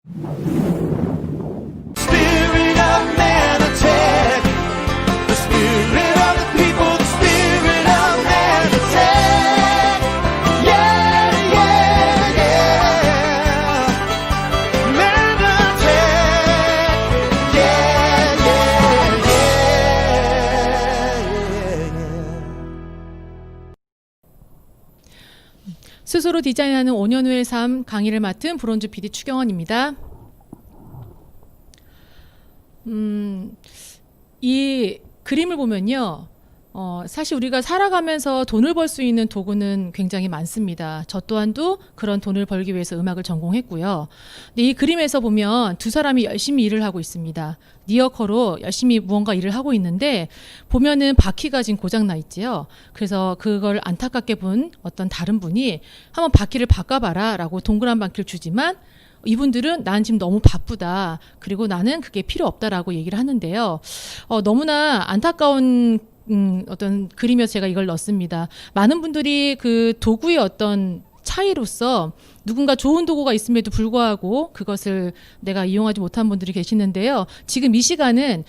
Spirit of Manatech, the spirit of the people, the spirit of Manatech. Yeah, yeah, yeah. Manatech. Yeah, yeah, yeah. 스스로 디자인하는 5년 후의 삶 강의를 맡은 브론즈 PD 추경원입니다. 이 그림을 보면요. 사실 우리가 살아가면서 돈을 벌 수 있는 도구는 굉장히 많습니다. 저 또한도 그런 돈을 벌기 위해서 음악을 전공했고요. 근데 이 그림에서 보면 두 사람이 열심히 일을 하고 있습니다. 니어커로 열심히 무언가 일을 하고 있는데 보면은 바퀴가 지금 고장나 있지요. 그래서 그걸 안타깝게 본 어떤 다른 분이 한번 바퀴를 바꿔봐라 라고 동그란 바퀴를 주지만 이분들은 난 지금 너무 바쁘다. 그리고 나는 그게 필요 없다라고 얘기를 하는데요. 너무나 안타까운 어떤 그림이어서 제가 이걸 넣었습니다. 많은 분들이 그 도구의 어떤 차이로서 누군가 좋은 도구가 있음에도 불구하고 그것을 내가 이용하지 못한 분들이 계시는데요. 지금 이 시간은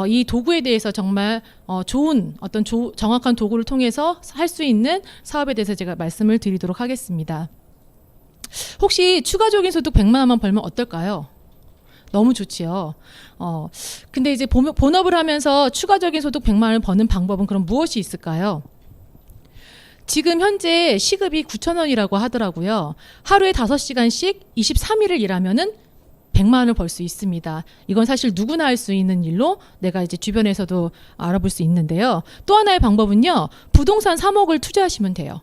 이 도구에 대해서 정말 좋은 어떤 정확한 도구를 통해서 할 수 있는 사업에 대해서 제가 말씀을 드리도록 하겠습니다. 혹시 추가적인 소득 100만 원만 벌면 어떨까요? 너무 좋지요. 근데 이제 본업을 하면서 추가적인 소득 100만 원을 버는 방법은 그럼 무엇이 있을까요? 지금 현재 시급이 9,000원이라고 하더라고요. 하루에 5시간씩 23일을 일하면은 100만 원을 벌 수 있습니다. 이건 사실 누구나 할 수 있는 일로 내가 이제 주변에서도 알아볼 수 있는데요. 또 하나의 방법은요. 부동산 3억을 투자하시면 돼요.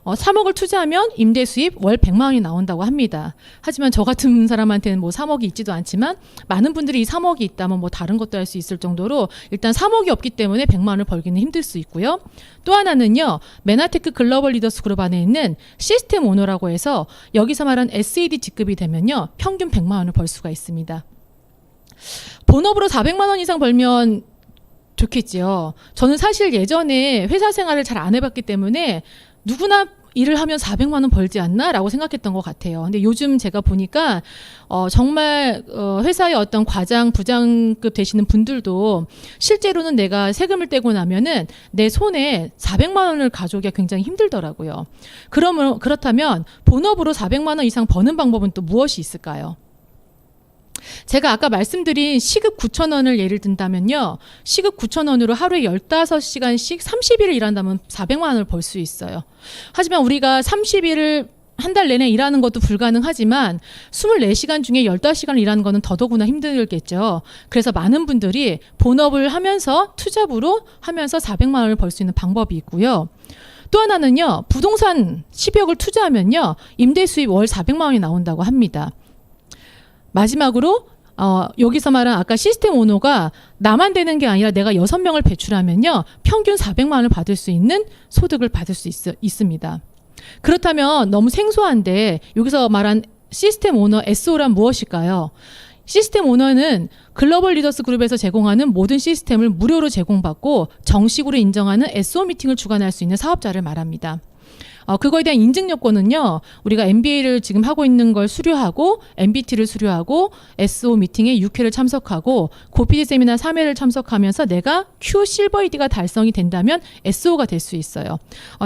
3억을 투자하면 임대 수입 월 100만 원이 나온다고 합니다. 하지만 저 같은 사람한테는 뭐 3억이 있지도 않지만 많은 분들이 이 3억이 있다면 뭐 다른 것도 할 수 있을 정도로 일단 3억이 없기 때문에 100만 원을 벌기는 힘들 수 있고요. 또 하나는요. 메나테크 글로벌 리더스 그룹 안에 있는 시스템 오너라고 해서 여기서 말한 SAD 직급이 되면요. 평균 100만 원을 벌 수가 있습니다. 본업으로 400만 원 이상 벌면 좋겠지요. 저는 사실 예전에 회사 생활을 잘 안 해봤기 때문에 누구나 일을 하면 400만 원 벌지 않나? 라고 생각했던 것 같아요. 근데 요즘 제가 보니까 정말 회사의 어떤 과장, 부장급 되시는 분들도 실제로는 내가 세금을 떼고 나면은 내 손에 400만 원을 가져오기가 굉장히 힘들더라고요. 그렇다면 본업으로 400만 원 이상 버는 방법은 또 무엇이 있을까요? 제가 아까 말씀드린 시급 9,000원을 예를 든다면요. 시급 9,000원으로 하루에 15시간씩 30일을 일한다면 400만 원을 벌 수 있어요. 하지만 우리가 30일을 한 달 내내 일하는 것도 불가능하지만 24시간 중에 15시간을 일하는 것은 더더구나 힘들겠죠. 그래서 많은 분들이 본업을 하면서 투잡으로 하면서 400만 원을 벌 수 있는 방법이 있고요. 또 하나는요. 부동산 10억을 투자하면요. 임대 수입 월 400만 원이 나온다고 합니다. 마지막으로 여기서 말한 아까 시스템 오너가 나만 되는 게 아니라 내가 6명을 배출하면요. 평균 400만 원을 받을 수 있는 소득을 받을 수 있습니다. 그렇다면 너무 생소한데 여기서 말한 시스템 오너 SO란 무엇일까요? 시스템 오너는 글로벌 리더스 그룹에서 제공하는 모든 시스템을 무료로 제공받고 정식으로 인정하는 SO 미팅을 주관할 수 있는 사업자를 말합니다. 그거에 대한 인증 요건은요. 우리가 MBA를 지금 하고 있는 걸 수료하고 MBT를 수료하고 SO 미팅에 6회를 참석하고 고PD 세미나 3회를 참석하면서 내가 Q 실버 ED가 달성이 된다면 SO가 될 수 있어요.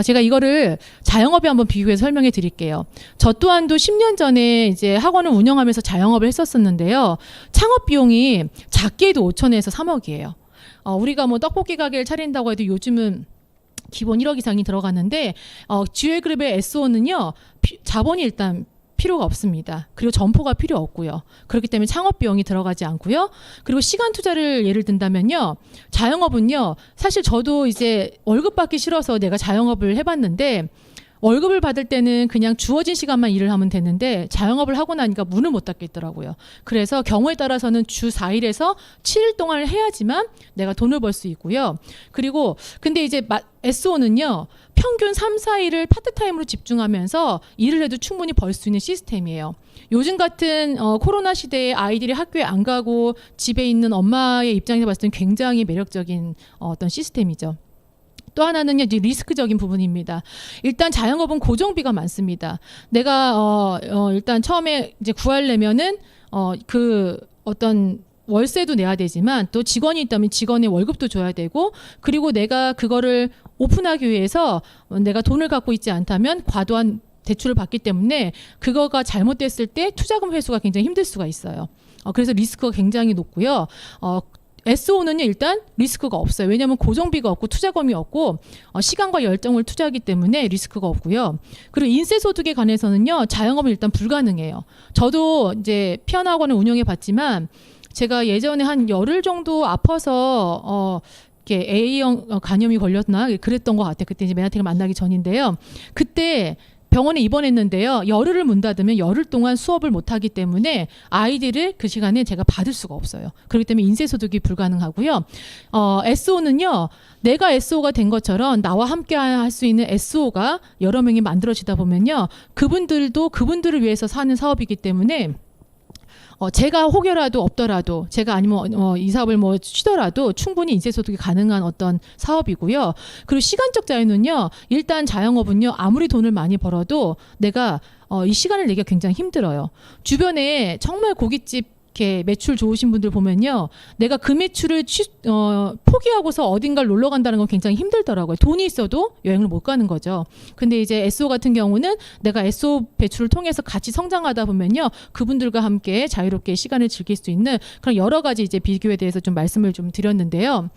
제가 이거를 자영업에 한번 비교해서 설명해 드릴게요. 저 또한도 10년 전에 이제 학원을 운영하면서 자영업을 했었는데요. 창업 비용이 작게 해도 5천에서 3억이에요. 우리가 뭐 떡볶이 가게를 차린다고 해도 요즘은 기본 1억 이상이 들어가는데 GUL그룹의 SO는요. 자본이 일단 필요가 없습니다. 그리고 점포가 필요 없고요. 그렇기 때문에 창업 비용이 들어가지 않고요. 그리고 시간 투자를 예를 든다면요. 자영업은요. 사실 저도 이제 월급 받기 싫어서 내가 자영업을 해봤는데 월급을 받을 때는 그냥 주어진 시간만 일을 하면 되는데 자영업을 하고 나니까 문을 못 닫겠더라고요. 그래서 경우에 따라서는 주 4일에서 7일 동안을 해야지만 내가 돈을 벌 수 있고요. 그리고 근데 이제 SO는요. 평균 3, 4일을 파트타임으로 집중하면서 일을 해도 충분히 벌 수 있는 시스템이에요. 요즘 같은 코로나 시대에 아이들이 학교에 안 가고 집에 있는 엄마의 입장에서 봤을 때는 굉장히 매력적인 어떤 시스템이죠. 또 하나는 이제 리스크적인 부분입니다. 일단 자영업은 고정비가 많습니다. 내가 일단 처음에 이제 구하려면은 그 어떤 월세도 내야 되지만 또 직원이 있다면 직원의 월급도 줘야 되고, 그리고 내가 그거를 오픈하기 위해서 내가 돈을 갖고 있지 않다면 과도한 대출을 받기 때문에 그거가 잘못됐을 때 투자금 회수가 굉장히 힘들 수가 있어요. 그래서 리스크가 굉장히 높고요. SO는요 일단 리스크가 없어요. 왜냐하면 고정비가 없고 투자금이 없고 시간과 열정을 투자하기 때문에 리스크가 없고요. 그리고 인세소득에 관해서는요 자영업은 일단 불가능해요. 저도 이제 피아노 학원을 운영해 봤지만 제가 예전에 한 열흘 정도 아파서 이렇게 A형 간염이 걸렸나 그랬던 것 같아요. 그때 이제 메나텍을 만나기 전인데요. 그때 병원에 입원했는데요. 열흘을 문 닫으면 열흘 동안 수업을 못하기 때문에 아이들을 그 시간에 제가 받을 수가 없어요. 그렇기 때문에 인세소득이 불가능하고요. SO는요. 내가 SO가 된 것처럼 나와 함께 할 수 있는 SO가 여러 명이 만들어지다 보면요. 그분들을 위해서 사는 사업이기 때문에 제가 혹여라도 없더라도 제가 아니면 이 사업을 뭐 쉬더라도 충분히 인세소득이 가능한 어떤 사업이고요. 그리고 시간적 자유는요. 일단 자영업은요. 아무리 돈을 많이 벌어도 내가 이 시간을 내기가 굉장히 힘들어요. 주변에 정말 고깃집 이렇게 매출 좋으신 분들 보면요. 내가 그 매출을 포기하고서 어딘가를 놀러 간다는 건 굉장히 힘들더라고요. 돈이 있어도 여행을 못 가는 거죠. 근데 이제 SO 같은 경우는 내가 SO 배출을 통해서 같이 성장하다 보면요. 그분들과 함께 자유롭게 시간을 즐길 수 있는 그런 여러 가지 이제 비교에 대해서 좀 말씀을 좀 드렸는데요.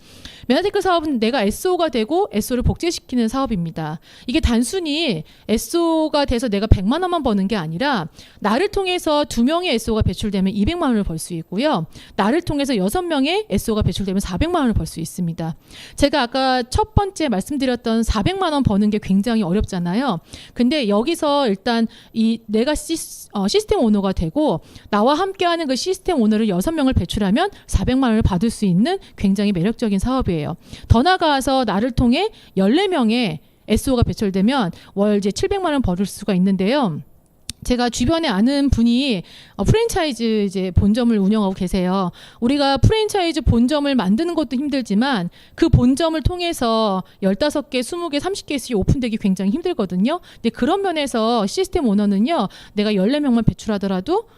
메나테크 사업은 내가 SO가 되고 SO를 복제시키는 사업입니다. 이게 단순히 SO가 돼서 내가 100만 원만 버는 게 아니라 나를 통해서 2명의 SO가 배출되면 200만 원을 벌 수 있고요. 나를 통해서 6명의 SO가 배출되면 400만 원을 벌 수 있습니다. 제가 아까 첫 번째 말씀드렸던 400만 원 버는 게 굉장히 어렵잖아요. 근데 여기서 일단 내가 시스템 오너가 되고 나와 함께하는 그 시스템 오너를 6명을 배출하면 400만 원을 받을 수 있는 굉장히 매력적인 사업이에요. 더 나아가서 나를 통해 14명의 SO가 배출되면 월 이제 700만 원 벌을 수가 있는데요. 제가 주변에 아는 분이 프랜차이즈 이제 본점을 운영하고 계세요. 우리가 프랜차이즈 본점을 만드는 것도 힘들지만 그 본점을 통해서 15개, 20개, 30개씩 오픈되기 굉장히 힘들거든요. 근데 그런 면에서 시스템 오너는요. 내가 14명만 배출하더라도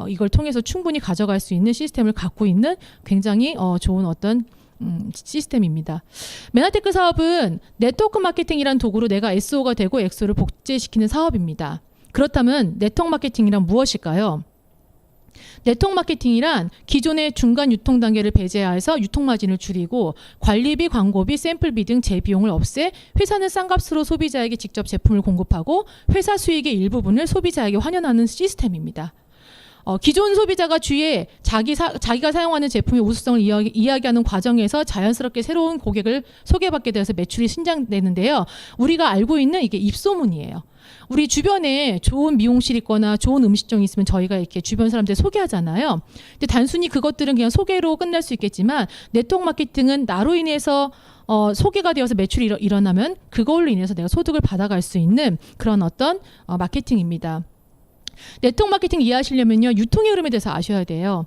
이걸 통해서 충분히 가져갈 수 있는 시스템을 갖고 있는 굉장히 좋은 어떤 시스템입니다. 메나테크 사업은 네트워크 마케팅이라는 도구로 내가 SO가 되고 XO를 복제시키는 사업입니다. 그렇다면 네트워크 마케팅이란 무엇일까요? 네트워크 마케팅이란 기존의 중간 유통 단계를 배제해서 유통 마진을 줄이고 관리비, 광고비, 샘플비 등 재비용을 없애 회사는 싼 값으로 소비자에게 직접 제품을 공급하고 회사 수익의 일부분을 소비자에게 환원하는 시스템입니다. 기존 소비자가 주위에 자기가 사용하는 제품의 우수성을 이야기하는 과정에서 자연스럽게 새로운 고객을 소개받게 되어서 매출이 신장되는데요. 우리가 알고 있는 이게 입소문이에요. 우리 주변에 좋은 미용실 있거나 좋은 음식점이 있으면 저희가 이렇게 주변 사람들 소개하잖아요. 근데 단순히 그것들은 그냥 소개로 끝날 수 있겠지만 네트워크 마케팅은 나로 인해서 소개가 되어서 매출이 일어나면 그걸로 인해서 내가 소득을 받아갈 수 있는 그런 어떤 마케팅입니다. 네트워크 마케팅 이해하시려면요. 유통의 흐름에 대해서 아셔야 돼요.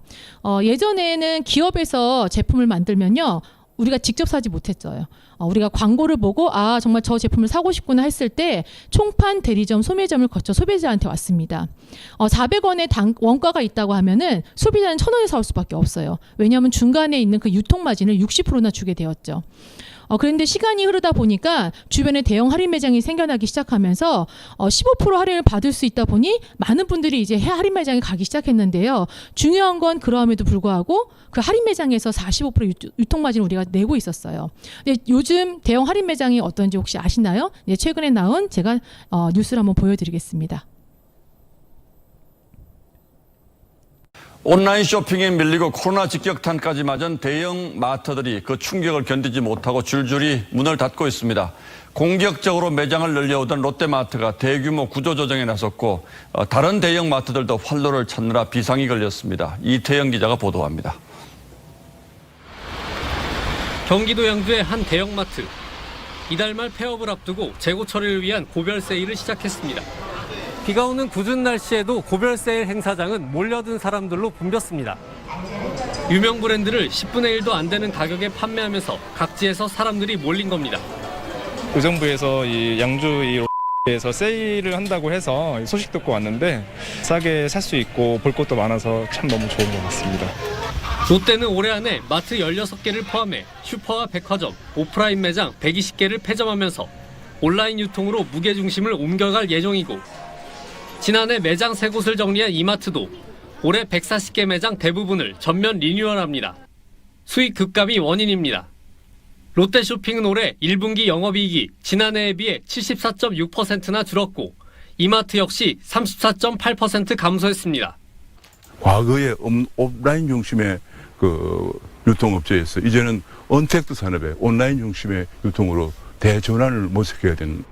예전에는 기업에서 제품을 만들면요. 우리가 직접 사지 못했어요. 우리가 광고를 보고 정말 저 제품을 사고 싶구나 했을 때 총판, 대리점, 소매점을 거쳐 소비자한테 왔습니다. 400원의 원가가 있다고 하면은 소비자는 1,000원에 사올 수밖에 없어요. 왜냐하면 중간에 있는 그 유통 마진을 60%나 주게 되었죠. 그런데 시간이 흐르다 보니까 주변에 대형 할인 매장이 생겨나기 시작하면서 15% 할인을 받을 수 있다 보니 많은 분들이 이제 할인 매장에 가기 시작했는데요. 중요한 건 그러함에도 불구하고 그 할인 매장에서 45% 유통 마진을 우리가 내고 있었어요. 근데 요즘 대형 할인 매장이 어떤지 혹시 아시나요? 최근에 나온 제가 뉴스를 한번 보여드리겠습니다. 온라인 쇼핑에 밀리고 코로나 직격탄까지 맞은 대형 마트들이 그 충격을 견디지 못하고 줄줄이 문을 닫고 있습니다. 공격적으로 매장을 늘려오던 롯데마트가 대규모 구조조정에 나섰고 다른 대형 마트들도 활로를 찾느라 비상이 걸렸습니다. 이태영 기자가 보도합니다. 경기도 양주의 한 대형마트. 이달 말 폐업을 앞두고 재고 처리를 위한 고별 세일을 시작했습니다. 비가 오는 궂은 날씨에도 고별 세일 행사장은 몰려든 사람들로 붐볐습니다. 유명 브랜드를 10분의 1도 안 되는 가격에 판매하면서 각지에서 사람들이 몰린 겁니다. 의정부에서 이 양주 이 에서 세일을 한다고 해서 소식 듣고 왔는데 싸게 살 수 있고 볼 것도 많아서 참 너무 좋은 것 같습니다. 롯데는 올해 안에 마트 16개를 포함해 슈퍼와 백화점, 오프라인 매장 120개를 폐점하면서 온라인 유통으로 무게중심을 옮겨갈 예정이고, 지난해 매장 3곳을 정리한 이마트도 올해 140개 매장 대부분을 전면 리뉴얼합니다. 수익 급감이 원인입니다. 롯데쇼핑은 올해 1분기 영업이익이 지난해에 비해 74.6%나 줄었고, 이마트 역시 34.8% 감소했습니다. 과거에 오프라인 중심의 그 유통업체에서 이제는 언택트 산업의 온라인 중심의 유통으로 대전환을 모색해야 되는.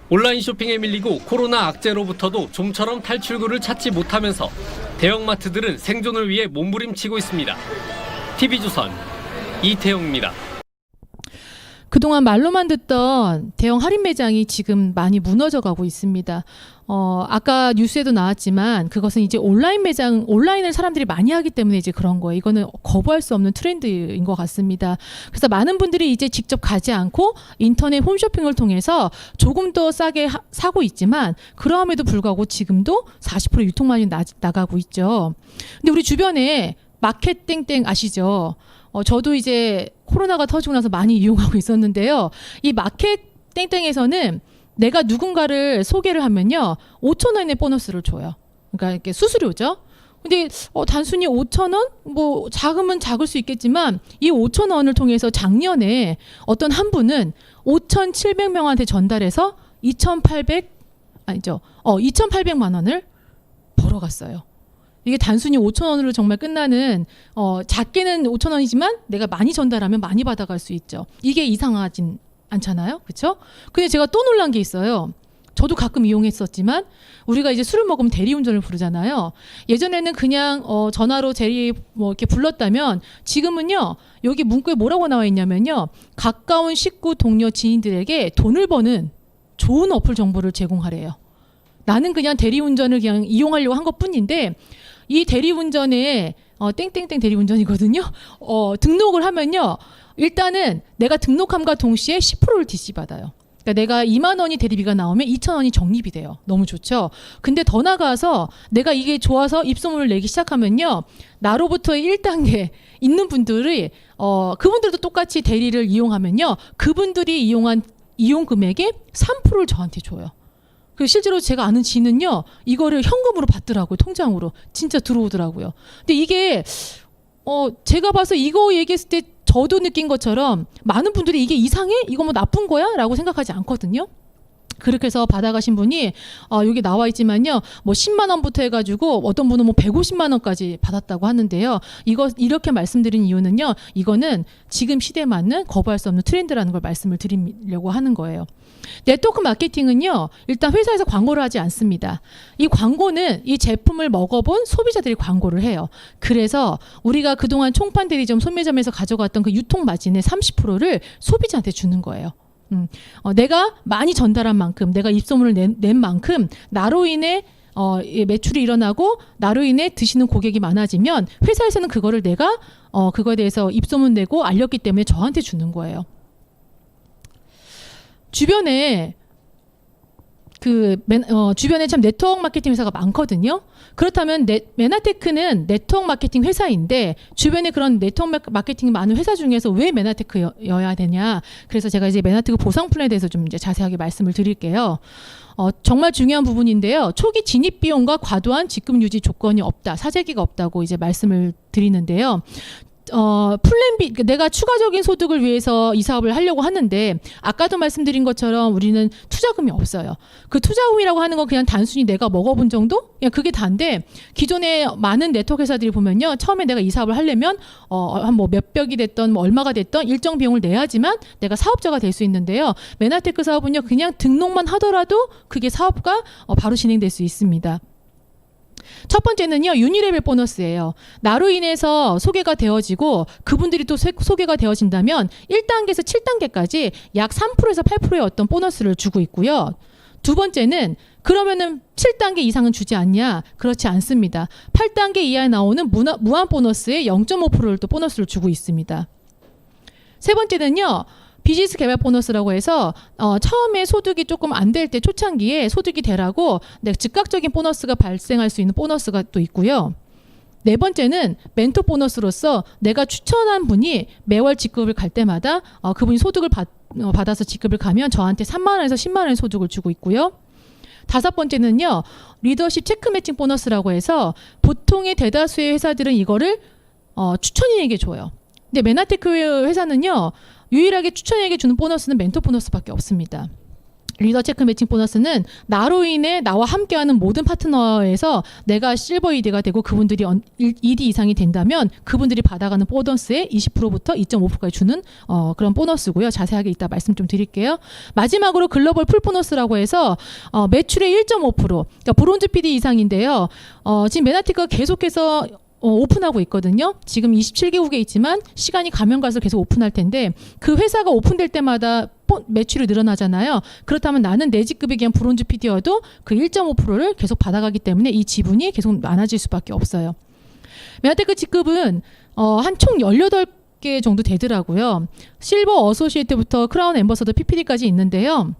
온라인 쇼핑에 밀리고 코로나 악재로부터도 좀처럼 탈출구를 찾지 못하면서 대형마트들은 생존을 위해 몸부림치고 있습니다. TV조선 이태용입니다. 그동안 말로만 듣던 대형 할인 매장이 지금 많이 무너져 가고 있습니다. 아까 뉴스에도 나왔지만 그것은 이제 온라인을 사람들이 많이 하기 때문에 이제 그런 거예요. 이거는 거부할 수 없는 트렌드인 것 같습니다. 그래서 많은 분들이 이제 직접 가지 않고 인터넷 홈쇼핑을 통해서 조금 더 싸게 사고 있지만, 그럼에도 불구하고 지금도 40% 유통마진이 나가고 있죠. 근데 우리 주변에 마켓 땡땡 아시죠? 저도 이제 코로나가 터지고 나서 많이 이용하고 있었는데요. 이 마켓 땡땡에서는 내가 누군가를 소개를 하면요, 5,000원의 보너스를 줘요. 그러니까 이렇게 수수료죠. 근데 단순히 5,000원? 뭐 작으면 작을 수 있겠지만 이 5,000원을 통해서 작년에 어떤 한 분은 5,700명한테 전달해서 2,800만 원을 벌어갔어요. 이게 단순히 5,000원으로 정말 끝나는, 작게는 5,000원이지만 내가 많이 전달하면 많이 받아갈 수 있죠. 이게 이상하진 않잖아요. 그렇죠? 근데 제가 또 놀란 게 있어요. 저도 가끔 이용했었지만 우리가 이제 술을 먹으면 대리운전을 부르잖아요. 예전에는 그냥 전화로 대리 뭐 이렇게 불렀다면, 지금은요 여기 문구에 뭐라고 나와 있냐면요, 가까운 식구, 동료, 지인들에게 돈을 버는 좋은 어플 정보를 제공하래요. 나는 그냥 대리운전을 그냥 이용하려고 한 것뿐인데, 이 대리운전에 땡땡땡 대리운전이거든요. 등록을 하면요, 일단은 내가 등록함과 동시에 10%를 DC 받아요. 그러니까 내가 2만 원이 대리비가 나오면 2,000원이 적립이 돼요. 너무 좋죠. 근데 더 나가서 내가 이게 좋아서 입소문을 내기 시작하면요, 나로부터의 1단계 있는 분들이 그분들도 똑같이 대리를 이용하면요, 그분들이 이용한 이용 금액의 3%를 저한테 줘요. 그 실제로 제가 아는 지인은요, 이거를 현금으로 받더라고요. 통장으로. 진짜 들어오더라고요. 근데 이게 제가 봐서 이거 얘기했을 때 저도 느낀 것처럼 많은 분들이 이게 이상해? 이거 뭐 나쁜 거야? 라고 생각하지 않거든요. 그렇게 해서 받아가신 분이 여기 나와 있지만요, 뭐 10만 원부터 해가지고 어떤 분은 뭐 150만 원까지 받았다고 하는데요. 이거 이렇게 말씀드린 이유는요, 이거는 지금 시대에 맞는 거부할 수 없는 트렌드라는 걸 말씀을 드리려고 하는 거예요. 네트워크 마케팅은요, 일단 회사에서 광고를 하지 않습니다. 이 광고는 이 제품을 먹어본 소비자들이 광고를 해요. 그래서 우리가 그동안 총판 대리점, 소매점에서 가져갔던 그 유통 마진의 30%를 소비자한테 주는 거예요. 내가 많이 전달한 만큼, 내가 입소문을 낸 만큼 나로 인해 매출이 일어나고 나로 인해 드시는 고객이 많아지면 회사에서는 그거를 내가 그거에 대해서 입소문 내고 알렸기 때문에 저한테 주는 거예요. 주변에 주변에 참 네트워크 마케팅 회사가 많거든요. 그렇다면 메나테크는 네트워크 마케팅 회사인데, 주변에 그런 네트워크 마케팅이 많은 회사 중에서 왜 메나테크여야 되냐? 그래서 제가 이제 메나테크 보상 플랜에 대해서 좀 이제 자세하게 말씀을 드릴게요. 정말 중요한 부분인데요. 초기 진입 비용과 과도한 직급 유지 조건이 없다, 사재기가 없다고 이제 말씀을 드리는데요. 플랜 B, 내가 추가적인 소득을 위해서 이 사업을 하려고 하는데, 아까도 말씀드린 것처럼 우리는 투자금이 없어요. 그 투자금이라고 하는 건 그냥 단순히 내가 먹어본 정도? 그냥 그게 다인데, 기존에 많은 네트워크 회사들이 보면요, 처음에 내가 이 사업을 하려면 한 뭐 몇백이 됐던 뭐 얼마가 됐던 일정 비용을 내야지만 내가 사업자가 될 수 있는데요. 메나테크 사업은요, 그냥 등록만 하더라도 그게 사업가 바로 진행될 수 있습니다. 첫 번째는요, 유니레벨 보너스예요. 나로 인해서 소개가 되어지고 그분들이 또 소개가 되어진다면 1단계에서 7단계까지 약 3%에서 8%의 어떤 보너스를 주고 있고요. 두 번째는, 그러면은 7단계 이상은 주지 않냐? 그렇지 않습니다. 8단계 이하에 나오는 무한 보너스의 0.5%를 또 보너스를 주고 있습니다. 세 번째는요, 비즈니스 개발 보너스라고 해서 처음에 소득이 조금 안 될 때 초창기에 소득이 되라고 즉각적인 보너스가 발생할 수 있는 보너스가 또 있고요. 네 번째는 멘토 보너스로서 내가 추천한 분이 매월 직급을 갈 때마다 그분이 소득을 받아서 직급을 가면 저한테 3만 원에서 10만 원의 소득을 주고 있고요. 다섯 번째는요. 리더십 체크 매칭 보너스라고 해서 보통의 대다수의 회사들은 이거를 추천인에게 줘요. 근데 메나테크 회사는요. 유일하게 추천인에게 주는 보너스는 멘토 보너스밖에 없습니다. 리더 체크 매칭 보너스는 나로 인해 나와 함께하는 모든 파트너에서 내가 실버 ED가 되고 그분들이 ED 이상이 된다면 그분들이 받아가는 보너스의 20%부터 2.5%까지 주는 그런 보너스고요. 자세하게 이따 말씀 좀 드릴게요. 마지막으로 글로벌 풀 보너스라고 해서 매출의 1.5% 그러니까 브론즈 PD 이상인데요. 지금 메나티크가 계속해서 오픈하고 있거든요. 지금 27개국에 있지만 시간이 가면 갈수록 계속 오픈할 텐데 그 회사가 오픈될 때마다 매출이 늘어나잖아요. 그렇다면 나는 내 직급에 기한 브론즈 PD여도 그 1.5%를 계속 받아가기 때문에 이 지분이 계속 많아질 수밖에 없어요. 메나테크 직급은 한 총 18개 정도 되더라고요. 실버 어소시에이트부터 크라운 앰버서더 PPD까지 있는데요.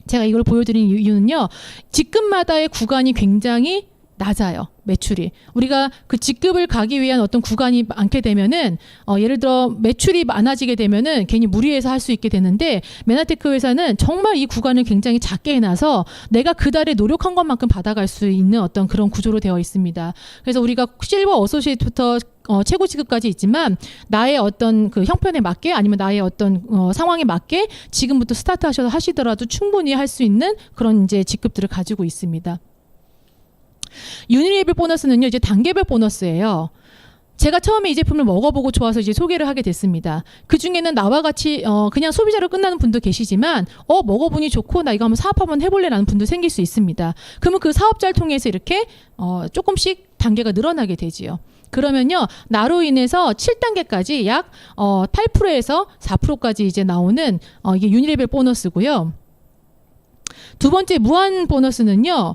제가 이걸 보여드린 이유는요. 직급마다의 구간이 굉장히 낮아요. 매출이. 우리가 그 직급을 가기 위한 어떤 구간이 많게 되면은 예를 들어 매출이 많아지게 되면은 괜히 무리해서 할 수 있게 되는데 메나테크 회사는 정말 이 구간을 굉장히 작게 해놔서 내가 그 달에 노력한 것만큼 받아갈 수 있는 어떤 그런 구조로 되어 있습니다. 그래서 우리가 실버 어소시에이트부터 최고 직급까지 있지만 나의 어떤 그 형편에 맞게 아니면 나의 어떤 상황에 맞게 지금부터 스타트 하시더라도 충분히 할 수 있는 그런 이제 직급들을 가지고 있습니다. 유니레벨 보너스는요, 이제 단계별 보너스예요. 제가 처음에 이 제품을 먹어보고 좋아서 이제 소개를 하게 됐습니다. 그 중에는 나와 같이 그냥 소비자로 끝나는 분도 계시지만 먹어보니 좋고 나 이거 한번 사업 한번 해볼래라는 분도 생길 수 있습니다. 그러면 그 사업자를 통해서 이렇게 조금씩 단계가 늘어나게 되지요. 그러면요, 나로 인해서 7단계까지 약 8%에서 4%까지 이제 나오는 이게 유니레벨 보너스고요. 두 번째 무한 보너스는요.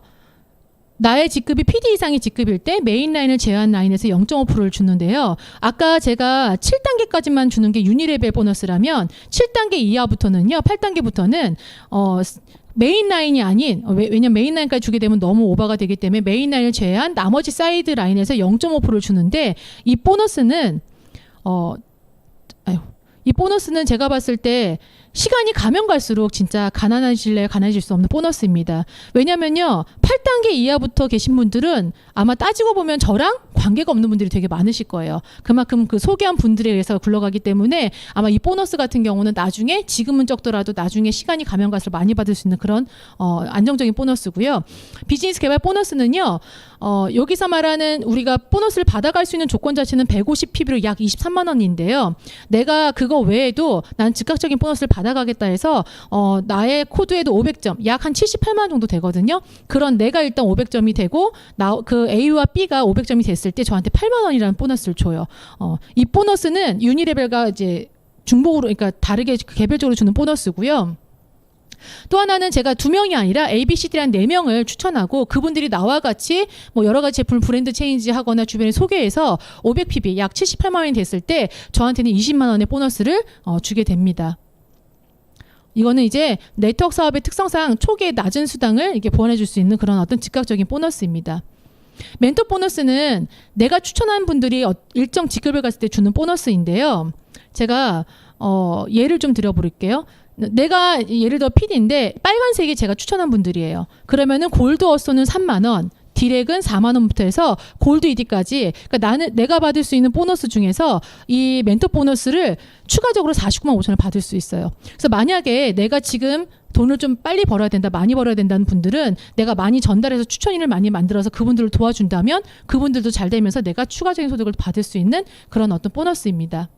나의 직급이 PD 이상의 직급일 때 메인 라인을 제외한 라인에서 0.5%를 주는데요. 아까 제가 7단계까지만 주는 게 유니레벨 보너스라면 7단계 이하부터는요. 8단계부터는 메인 라인이 아닌 왜냐면 메인 라인까지 주게 되면 너무 오버가 되기 때문에 메인 라인을 제외한 나머지 사이드 라인에서 0.5%를 주는데 이 보너스는 이 보너스는 제가 봤을 때 시간이 가면 갈수록 진짜 가난해질래야 가난해질 수 없는 보너스입니다. 왜냐면요. 8단계 이하부터 계신 분들은 아마 따지고 보면 저랑 관계가 없는 분들이 되게 많으실 거예요. 그만큼 그 소개한 분들에 의해서 굴러가기 때문에 아마 이 보너스 같은 경우는 나중에 지금은 적더라도 나중에 시간이 가면 갈수록 많이 받을 수 있는 그런 안정적인 보너스고요. 비즈니스 개발 보너스는요. 여기서 말하는 우리가 보너스를 받아갈 수 있는 조건 자체는 150 PB로 약 23만 원인데요. 내가 그거 외에도 난 즉각적인 보너스를 받아가겠다 해서 나의 코드에도 500점, 약 한 78만 원 정도 되거든요. 그런 내가 일단 500점이 되고 그 A와 B가 500점이 됐을 때 저한테 8만 원이라는 보너스를 줘요. 이 보너스는 유니레벨과 이제 중복으로 그러니까 다르게 개별적으로 주는 보너스고요. 또 하나는 제가 2명이 아니라 A, B, C, D라는 4명을 추천하고 그분들이 나와 같이 뭐 여러 가지 제품 브랜드 체인지 하거나 주변에 소개해서 500PB 약 78만 원이 됐을 때 저한테는 20만 원의 보너스를 주게 됩니다. 이거는 이제 네트워크 사업의 특성상 초기에 낮은 수당을 이렇게 보완해 줄 수 있는 그런 어떤 즉각적인 보너스입니다. 멘토 보너스는 내가 추천한 분들이 일정 직급을 갔을 때 주는 보너스인데요. 제가 예를 좀 드려볼게요. 내가 예를 들어 PD인데 빨간색이 제가 추천한 분들이에요. 그러면은 골드 어소는 3만 원, 디렉은 4만 원부터 해서 골드 ED까지 그러니까 내가 받을 수 있는 보너스 중에서 이 멘토 보너스를 추가적으로 49만 5천 원 받을 수 있어요. 그래서 만약에 내가 지금 돈을 좀 빨리 벌어야 된다, 많이 벌어야 된다는 분들은 내가 많이 전달해서 추천인을 많이 만들어서 그분들을 도와준다면 그분들도 잘 되면서 내가 추가적인 소득을 받을 수 있는 그런 어떤 보너스입니다.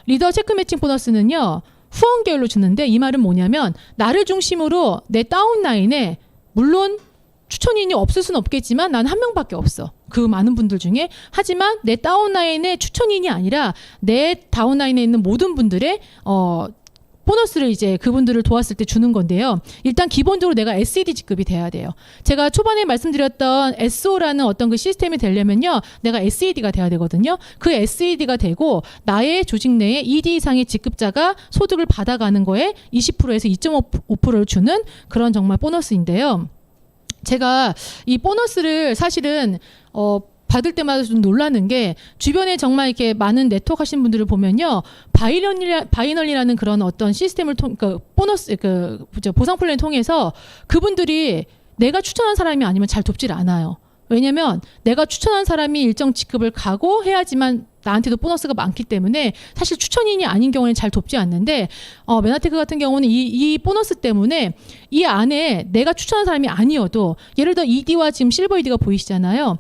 리더 체크 매칭 보너스는요. 후원 계열로 주는데 이 말은 뭐냐면 나를 중심으로 내 다운라인에 물론 추천인이 없을 수는 없겠지만 난 한 명밖에 없어. 그 많은 분들 중에. 하지만 내 다운라인에 추천인이 아니라 내 다운라인에 있는 모든 분들의 보너스를 이제 그분들을 도왔을 때 주는 건데요. 일단 기본적으로 내가 SED 직급이 돼야 돼요. 제가 초반에 말씀드렸던 SO라는 어떤 그 시스템이 되려면요, 내가 SED가 돼야 되거든요. 그 SED가 되고 나의 조직 내에 ED 이상의 직급자가 소득을 받아가는 거에 20%에서 2.5%를 주는 그런 정말 보너스인데요. 제가 이 보너스를 사실은 받을 때마다 좀 놀라는 게 주변에 정말 이렇게 많은 네트워크 하신 분들을 보면요. 바이널리라는 그런 어떤 시스템을 보너스, 보상 플랜을 통해서 그분들이 내가 추천한 사람이 아니면 잘 돕질 않아요. 왜냐면 내가 추천한 사람이 일정 직급을 가고 해야지만 나한테도 보너스가 많기 때문에 사실 추천인이 아닌 경우에는 잘 돕지 않는데 메나테크 같은 경우는 이 보너스 때문에 이 안에 내가 추천한 사람이 아니어도 예를 들어 ED와 지금 실버 ED가 보이시잖아요.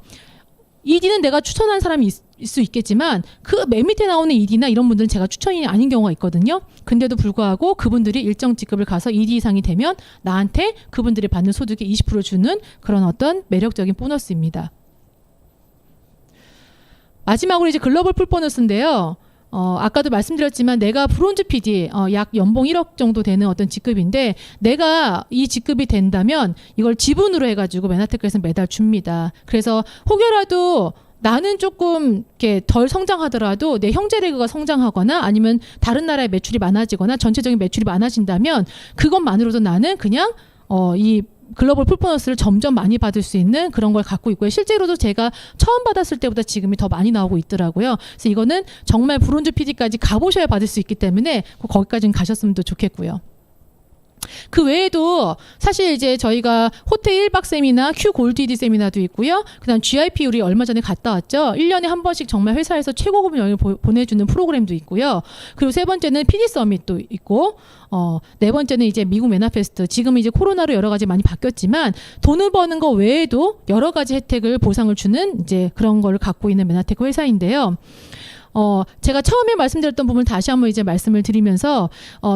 ED는 내가 추천한 사람이 있을 수 있겠지만 그 맨 밑에 나오는 ED나 이런 분들은 제가 추천인이 아닌 경우가 있거든요. 근데도 불구하고 그분들이 일정 직급을 가서 ED 이상이 되면 나한테 그분들이 받는 소득의 20% 주는 그런 어떤 매력적인 보너스입니다. 마지막으로 이제 글로벌 풀 보너스인데요. 아까도 말씀드렸지만 내가 브론즈 PD 약 연봉 1억 정도 되는 어떤 직급인데 내가 이 직급이 된다면 이걸 지분으로 해가지고 메나테크에서 매달 줍니다. 그래서 혹여라도 나는 조금 이렇게 덜 성장하더라도 내 형제 레그가 성장하거나 아니면 다른 나라의 매출이 많아지거나 전체적인 매출이 많아진다면 그것만으로도 나는 그냥 이 글로벌 풀 보너스를 점점 많이 받을 수 있는 그런 걸 갖고 있고요. 실제로도 제가 처음 받았을 때보다 지금이 더 많이 나오고 있더라고요. 그래서 이거는 정말 브론즈 PD까지 가보셔야 받을 수 있기 때문에 거기까지는 가셨으면 더 좋겠고요. 그 외에도 사실 이제 저희가 호텔 1박 세미나, Q 골드 세미나도 있고요. 그다음 GIP 우리 얼마 전에 갔다 왔죠. 1년에 한 번씩 정말 회사에서 최고급 여행을 보내주는 프로그램도 있고요. 그리고 세 번째는 PD 서밋도 있고, 네 번째는 이제 미국 메나페스트. 지금 이제 코로나로 여러 가지 많이 바뀌었지만 돈을 버는 거 외에도 여러 가지 혜택을 보상을 주는 이제 그런 걸 갖고 있는 메나테크 회사인데요. 제가 처음에 말씀드렸던 부분을 다시 한번 이제 말씀을 드리면서,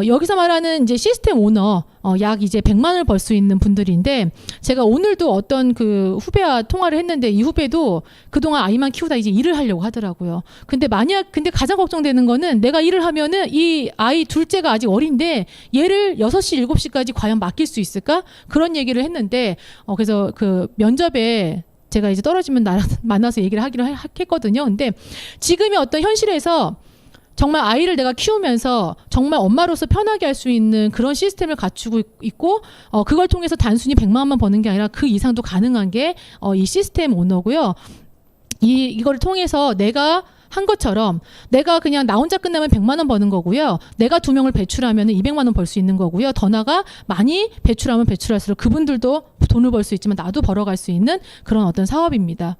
여기서 말하는 이제 시스템 오너, 약 이제 100만 원을 벌 수 있는 분들인데, 제가 오늘도 어떤 그 후배와 통화를 했는데, 이 후배도 그동안 아이만 키우다 이제 일을 하려고 하더라고요. 근데 근데 가장 걱정되는 거는 내가 일을 하면은 이 아이 둘째가 아직 어린데, 얘를 6시, 7시까지 과연 맡길 수 있을까? 그런 얘기를 했는데, 그래서 그 면접에 제가 이제 떨어지면 만나서 얘기를 하기로 했거든요. 근데 지금의 어떤 현실에서 정말 아이를 내가 키우면서 정말 엄마로서 편하게 할 수 있는 그런 시스템을 갖추고 있고, 그걸 통해서 단순히 100만 원만 버는 게 아니라 그 이상도 가능한 게 이 시스템 오너고요. 이거를 통해서 내가 한 것처럼 내가 그냥 나 혼자 끝내면 100만 원 버는 거고요. 내가 2명을 배출하면 200만 원 벌 수 있는 거고요. 더 나아가 많이 배출하면 배출할수록 그분들도 돈을 벌 수 있지만 나도 벌어갈 수 있는 그런 어떤 사업입니다.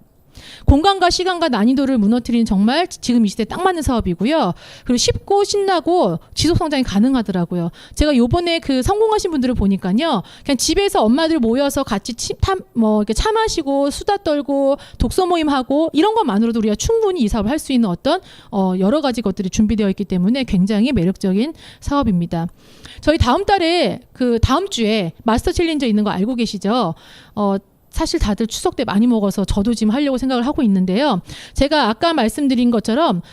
공간과 시간과 난이도를 무너뜨리는 정말 지금 이 시대에 딱 맞는 사업이고요. 그리고 쉽고 신나고 지속 성장이 가능하더라고요. 제가 요번에 그 성공하신 분들을 보니까요. 그냥 집에서 엄마들 모여서 같이 이렇게 차 마시고 수다 떨고 독서 모임 하고 이런 것만으로도 우리가 충분히 이 사업을 할 수 있는 어떤 여러 가지 것들이 준비되어 있기 때문에 굉장히 매력적인 사업입니다. 저희 다음 달에 다음 주에 마스터 챌린저 있는 거 알고 계시죠? 사실 다들 추석 때 많이 먹어서 저도 지금 하려고 생각을 하고 있는데요. 제가 아까 말씀드린 것처럼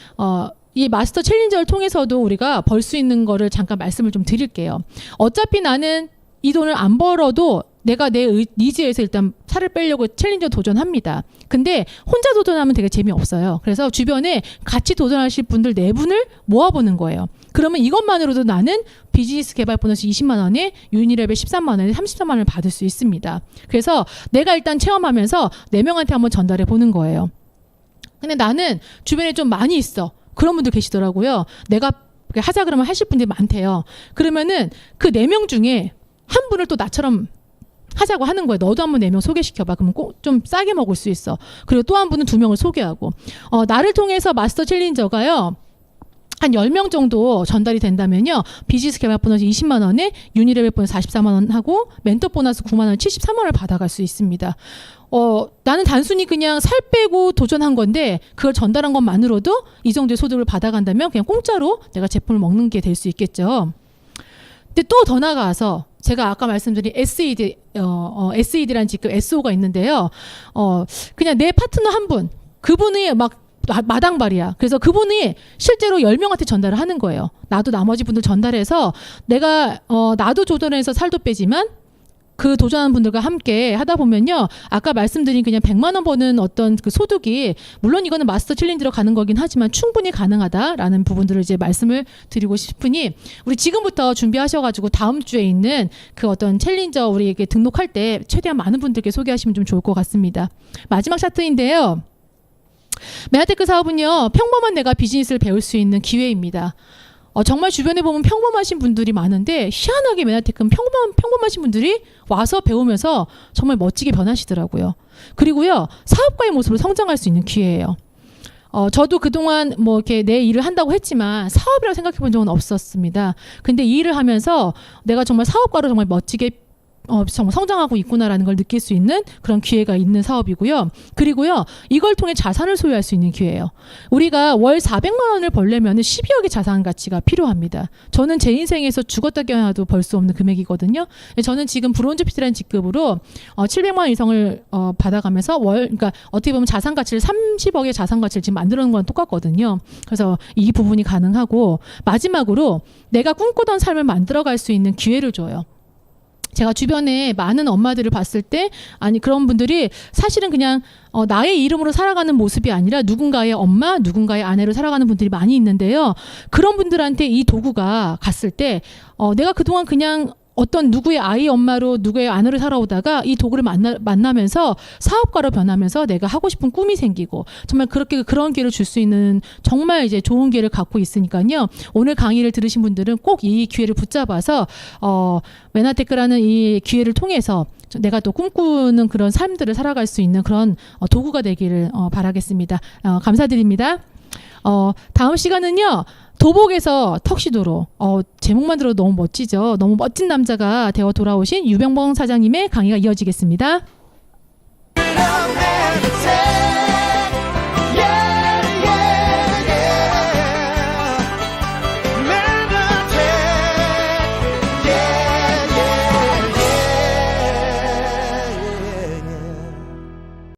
이 마스터 챌린저를 통해서도 우리가 벌 수 있는 거를 잠깐 말씀을 좀 드릴게요. 어차피 나는 이 돈을 안 벌어도 내가 내 니즈에서 일단 살을 빼려고 챌린저 도전합니다. 근데 혼자 도전하면 되게 재미없어요. 그래서 주변에 같이 도전하실 분들 4분을 모아보는 거예요. 그러면 이것만으로도 나는 비즈니스 개발 보너스 20만 원에 유니레벨 13만 원에 33만 원을 받을 수 있습니다. 그래서 내가 일단 체험하면서 4명한테 한번 전달해 보는 거예요. 근데 나는 주변에 좀 많이 있어. 그런 분들 계시더라고요. 내가 하자 그러면 하실 분들이 많대요. 그러면은 그 4명 중에 한 분을 또 나처럼 하자고 하는 거예요. 너도 한번 4명 소개시켜봐. 그러면 꼭 좀 싸게 먹을 수 있어. 그리고 또 한 분은 2명을 소개하고. 나를 통해서 마스터 챌린저가요. 한 10명 정도 전달이 된다면요. 비즈니스 개발 보너스 20만 원에 유니레벨 보너스 44만 원 하고 멘토 보너스 9만 원 73만 원을 받아갈 수 있습니다. 나는 단순히 그냥 살 빼고 도전한 건데 그걸 전달한 것만으로도 이 정도의 소득을 받아간다면 그냥 공짜로 내가 제품을 먹는 게 될 수 있겠죠. 근데 또 더 나아가서 제가 아까 말씀드린 SED, SED라는 직급 SO가 있는데요. 그냥 내 파트너 한 분, 그분이 막 마당발이야. 그래서 그분이 실제로 10명한테 전달을 하는 거예요. 나도 나머지 분들 전달해서 내가 나도 도전해서 살도 빼지만 그 도전하는 분들과 함께 하다 보면요. 아까 말씀드린 그냥 100만 원 버는 어떤 그 소득이 물론 이거는 마스터 챌린지로 가는 거긴 하지만 충분히 가능하다라는 부분들을 이제 말씀을 드리고 싶으니 우리 지금부터 준비하셔가지고 다음 주에 있는 그 어떤 챌린저 우리에게 등록할 때 최대한 많은 분들께 소개하시면 좀 좋을 것 같습니다. 마지막 차트인데요. 메나테크 사업은요. 평범한 내가 비즈니스를 배울 수 있는 기회입니다. 정말 주변에 보면 평범하신 분들이 많은데 희한하게 메나테크는 평범하신 분들이 와서 배우면서 정말 멋지게 변하시더라고요. 그리고요. 사업가의 모습으로 성장할 수 있는 기회예요. 저도 그동안 뭐 이렇게 내 일을 한다고 했지만 사업이라고 생각해 본 적은 없었습니다. 근데 이 일을 하면서 내가 정말 사업가로 정말 멋지게 정말 성장하고 있구나라는 걸 느낄 수 있는 그런 기회가 있는 사업이고요. 그리고요. 이걸 통해 자산을 소유할 수 있는 기회예요. 우리가 월 400만 원을 벌려면 12억의 자산 가치가 필요합니다. 저는 제 인생에서 죽었다 깨어나도 벌 수 없는 금액이거든요. 저는 지금 브론즈 PT라는 직급으로 700만 원 이상을 받아가면서 그러니까 어떻게 보면 자산 가치를 30억의 자산 가치를 지금 만들어 놓은 건 똑같거든요. 그래서 이 부분이 가능하고 마지막으로 내가 꿈꾸던 삶을 만들어갈 수 있는 기회를 줘요. 제가 주변에 많은 엄마들을 봤을 때 아니 그런 분들이 사실은 그냥 나의 이름으로 살아가는 모습이 아니라 누군가의 엄마, 누군가의 아내로 살아가는 분들이 많이 있는데요. 그런 분들한테 이 도구가 갔을 때 내가 그동안 그냥 어떤 누구의 아이 엄마로 누구의 아내를 살아오다가 이 도구를 만나면서 사업가로 변하면서 내가 하고 싶은 꿈이 생기고 정말 그렇게 그런 기회를 줄 수 있는 정말 이제 좋은 기회를 갖고 있으니까요. 오늘 강의를 들으신 분들은 꼭 이 기회를 붙잡아서 메나테크라는 이 기회를 통해서 내가 또 꿈꾸는 그런 삶들을 살아갈 수 있는 그런 도구가 되기를 바라겠습니다. 감사드립니다. 다음 시간은요. 도복에서 턱시도로 제목만 들어도 너무 멋지죠. 너무 멋진 남자가 되어 돌아오신 유병봉 사장님의 강의가 이어지겠습니다. Spirit of man.